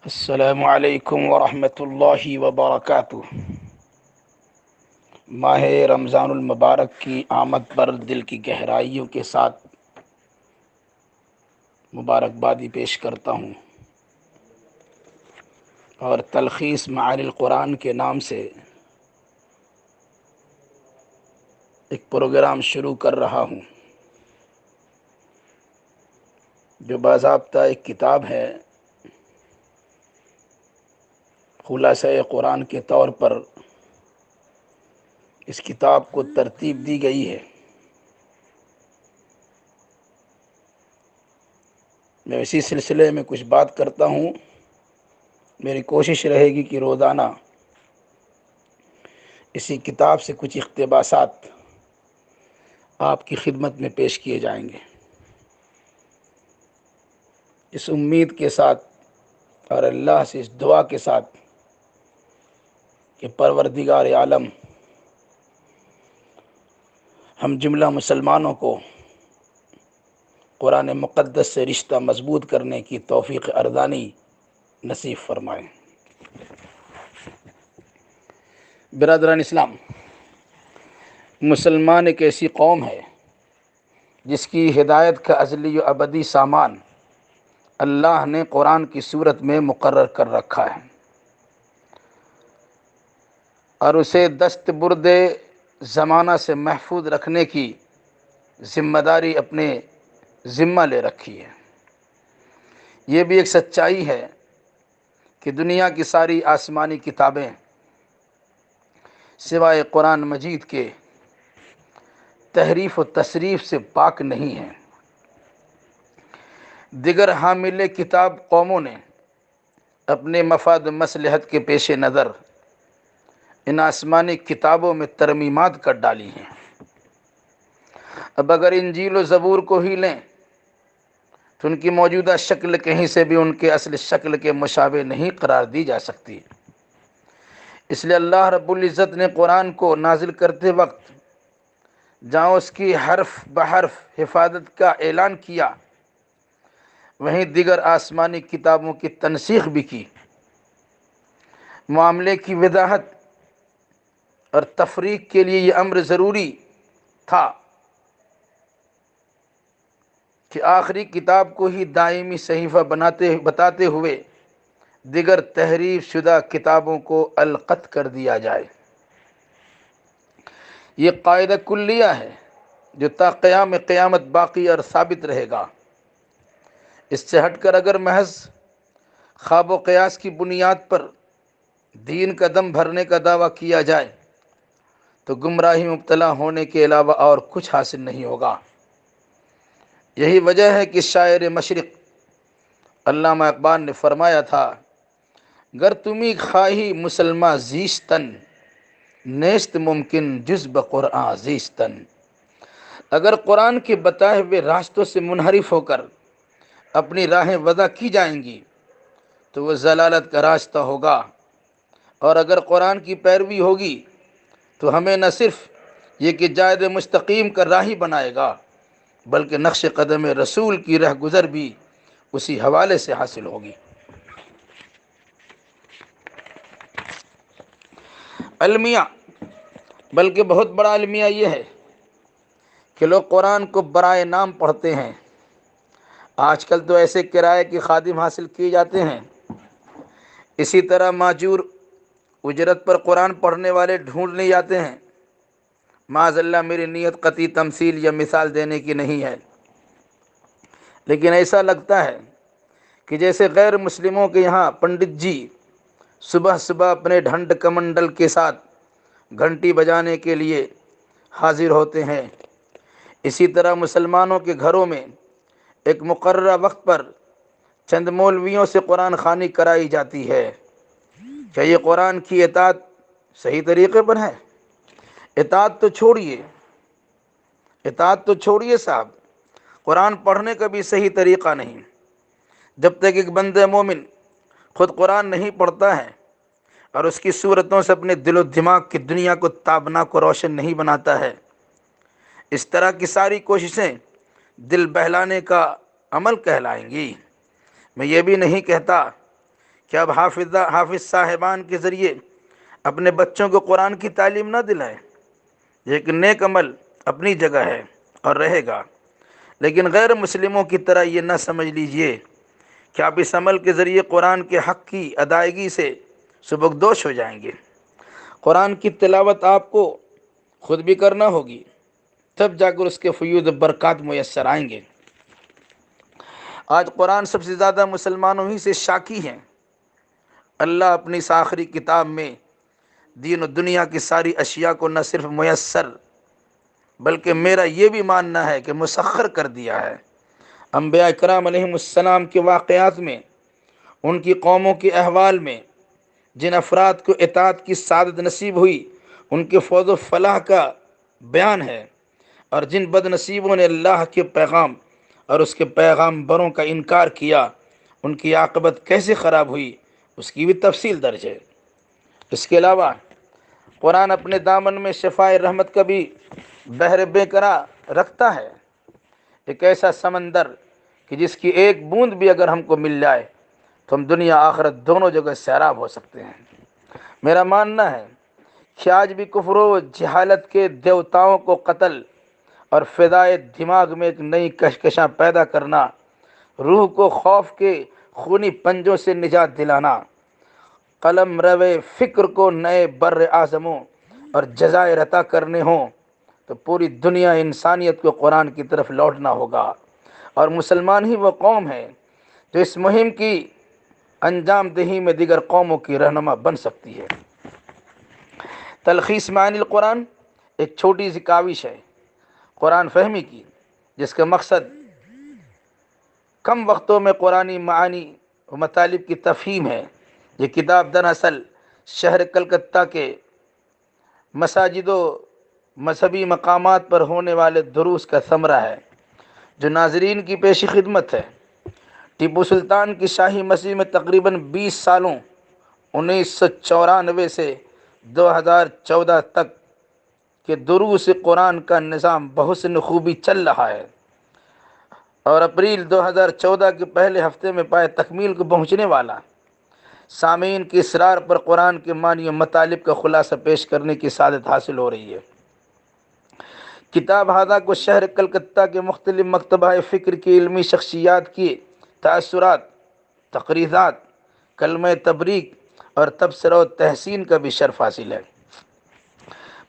السلام علیکم ورحمۃ اللہ وبرکاتہ۔ ماہ رمضان المبارک کی آمد پر دل کی گہرائیوں کے ساتھ مبارکبادی پیش کرتا ہوں اور تلخیص معانی القرآن کے نام سے ایک پروگرام شروع کر رہا ہوں جو باضابطہ ایک کتاب ہے۔ خلاصہ قرآن کے طور پر اس کتاب کو ترتیب دی گئی ہے۔ میں اسی سلسلے میں کچھ بات کرتا ہوں۔ میری کوشش رہے گی کہ روزانہ اسی کتاب سے کچھ اقتباسات آپ کی خدمت میں پیش کیے جائیں گے، اس امید کے ساتھ اور اللہ سے اس دعا کے ساتھ کہ پروردگار عالم ہم جملہ مسلمانوں کو قرآن مقدس سے رشتہ مضبوط کرنے کی توفیق اردانی نصیب فرمائیں۔ برادران اسلام، مسلمان ایک ایسی قوم ہے جس کی ہدایت کا ازلی و ابدی سامان اللہ نے قرآن کی صورت میں مقرر کر رکھا ہے، اور اسے دست برد زمانہ سے محفوظ رکھنے کی ذمہ داری اپنے ذمہ لے رکھی ہے۔ یہ بھی ایک سچائی ہے کہ دنیا کی ساری آسمانی کتابیں سوائے قرآن مجید کے تحریف و تصریف سے پاک نہیں ہیں۔ دیگر حامل کتاب قوموں نے اپنے مفاد و مصلحت کے پیش نظر ان آسمانی کتابوں میں ترمیمات کر ڈالی ہیں۔ اب اگر انجیل و زبور کو ہی لیں تو ان کی موجودہ شکل کہیں سے بھی ان کے اصل شکل کے مشابہ نہیں قرار دی جا سکتی۔ اس لیے اللہ رب العزت نے قرآن کو نازل کرتے وقت جہاں اس کی حرف بحرف حفاظت کا اعلان کیا، وہیں دیگر آسمانی کتابوں کی تنسیخ بھی کی۔ معاملے کی وضاحت اور تفریق کے لیے یہ امر ضروری تھا کہ آخری کتاب کو ہی دائمی صحیفہ بتاتے ہوئے دیگر تحریف شدہ کتابوں کو القط کر دیا جائے۔ یہ قاعدہ کلیہ ہے جو تا قیام قیامت باقی اور ثابت رہے گا۔ اس سے ہٹ کر اگر محض خواب و قیاس کی بنیاد پر دین کا دم بھرنے کا دعویٰ کیا جائے تو گمراہی مبتلا ہونے کے علاوہ اور کچھ حاصل نہیں ہوگا۔ یہی وجہ ہے کہ شاعر مشرق علامہ اقبال نے فرمایا تھا، گر تمی خواہی مسلمہ زیستن، نیست ممکن جز بقرآن زیستن۔ اگر قرآن کے بتائے ہوئے راستوں سے منحرف ہو کر اپنی راہیں وضع کی جائیں گی تو وہ ضلالت کا راستہ ہوگا، اور اگر قرآن کی پیروی ہوگی تو ہمیں نہ صرف یہ کہ جائد مستقیم کا راہی بنائے گا بلکہ نقش قدم رسول کی رہ گزر بھی اسی حوالے سے حاصل ہوگی۔ المیہ، بلکہ بہت بڑا المیہ یہ ہے کہ لوگ قرآن کو برائے نام پڑھتے ہیں۔ آج کل تو ایسے کرائے کے خادم حاصل کیے جاتے ہیں، اسی طرح ماجور اجرت پر قرآن پڑھنے والے ڈھونڈ لیے جاتے ہیں۔ معاذ اللہ، میری نیت قطعی تمثیل یا مثال دینے کی نہیں ہے، لیکن ایسا لگتا ہے کہ جیسے غیر مسلموں کے یہاں پنڈت جی صبح صبح اپنے ڈھنڈ کمنڈل کے ساتھ گھنٹی بجانے کے لیے حاضر ہوتے ہیں، اسی طرح مسلمانوں کے گھروں میں ایک مقررہ وقت پر چند مولویوں سے قرآن خوانی کرائی جاتی ہے۔ کیا یہ قرآن کی اطاعت صحیح طریقے پر ہے؟ اطاعت تو چھوڑیے صاحب، قرآن پڑھنے کا بھی صحیح طریقہ نہیں۔ جب تک ایک بندہ مومن خود قرآن نہیں پڑھتا ہے اور اس کی صورتوں سے اپنے دل و دماغ کی دنیا کو تابناک و روشن نہیں بناتا ہے، اس طرح کی ساری کوششیں دل بہلانے کا عمل کہلائیں گی۔ میں یہ بھی نہیں کہتا کہ اب حافظ صاحبان کے ذریعے اپنے بچوں کو قرآن کی تعلیم نہ دلائیں۔ یہ ایک نیک عمل اپنی جگہ ہے اور رہے گا، لیکن غیر مسلموں کی طرح یہ نہ سمجھ لیجئے کہ آپ اس عمل کے ذریعے قرآن کے حق کی ادائیگی سے سبکدوش ہو جائیں گے۔ قرآن کی تلاوت آپ کو خود بھی کرنا ہوگی، تب جا کر اس کے فیوض و برکات میسر آئیں گے۔ آج قرآن سب سے زیادہ مسلمانوں ہی سے شاکی ہیں۔ اللہ اپنی اس آخری کتاب میں دین و دنیا کی ساری اشیاء کو نہ صرف میسر بلکہ میرا یہ بھی ماننا ہے کہ مسخر کر دیا ہے۔ انبیاء کرام علیہم السلام کے واقعات میں، ان کی قوموں کے احوال میں جن افراد کو اطاعت کی سعادت نصیب ہوئی، ان کے فوز و فلاح کا بیان ہے، اور جن بد نصیبوں نے اللہ کے پیغام اور اس کے پیغامبروں کا انکار کیا، ان کی عاقبت کیسے خراب ہوئی، اس کی بھی تفصیل درج ہے۔ اس کے علاوہ قرآن اپنے دامن میں شفائے رحمت کا بھی بحر بے قرار رکھتا ہے، ایک ایسا سمندر کہ جس کی ایک بوند بھی اگر ہم کو مل جائے تو ہم دنیا آخرت دونوں جگہ سیراب ہو سکتے ہیں۔ میرا ماننا ہے کہ آج بھی کفر و جہالت کے دیوتاؤں کو قتل اور فدائے دماغ میں ایک نئی کشمکشاں پیدا کرنا، روح کو خوف کے خونی پنجوں سے نجات دلانا، قلم روے فکر کو نئے بر اعظموں اور جزائر عطا کرنے ہوں، تو پوری دنیا انسانیت کو قرآن کی طرف لوٹنا ہوگا، اور مسلمان ہی وہ قوم ہے جو اس مہم کی انجام دہی میں دیگر قوموں کی رہنما بن سکتی ہے۔ تلخیص معانی القرآن ایک چھوٹی سی کاوش ہے قرآن فہمی کی، جس کا مقصد کم وقتوں میں قرآنی معانی و مطالب کی تفہیم ہے۔ یہ کتاب دراصل شہر کلکتہ کے مساجد و مذہبی مقامات پر ہونے والے دروس کا ثمرہ ہے، جو ناظرین کی پیشی خدمت ہے۔ ٹیپو سلطان کی شاہی مسجد میں تقریباً 20 سالوں 1994 سے 2014 تک کے دروس قرآن کا نظام بحسن خوبی چل رہا ہے، اور اپریل 2014 کے پہلے ہفتے میں پائے تکمیل کو پہنچنے والا۔ سامعین کی اصرار پر قرآن کے معنی و مطالب کا خلاصہ پیش کرنے کی سعادت حاصل ہو رہی ہے۔ کتاب ہادہ کو شہر کلکتہ کے مختلف مکتبہ فکر کی علمی شخصیات کی تاثرات، تقریرات، کلمہ تبریک اور تبصرہ و تحسین کا بھی شرف حاصل ہے۔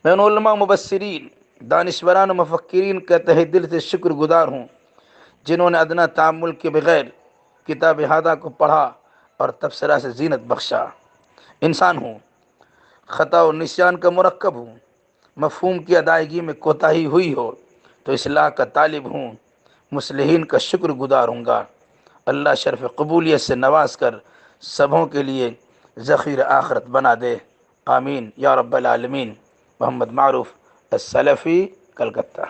میں ان علماء، مبصرین، دانشوران و مفکرین کا تہ دل سے شکر گزار ہوں جنہوں نے ادنیٰ تعمل کے بغیر کتاب ہادہ کو پڑھا اور تبصرہ سے زینت بخشا۔ انسان ہوں، خطا و نسیان کا مرکب ہوں، مفہوم کی ادائیگی میں کوتاہی ہوئی ہو تو اصلاح کا طالب ہوں، مصلحین کا شکر گزار ہوں گا۔ اللہ شرف قبولیت سے نواز کر سبھوں کے لیے ذخیر آخرت بنا دے، آمین یا رب العالمین۔ محمد معروف السلفی، کلکتہ۔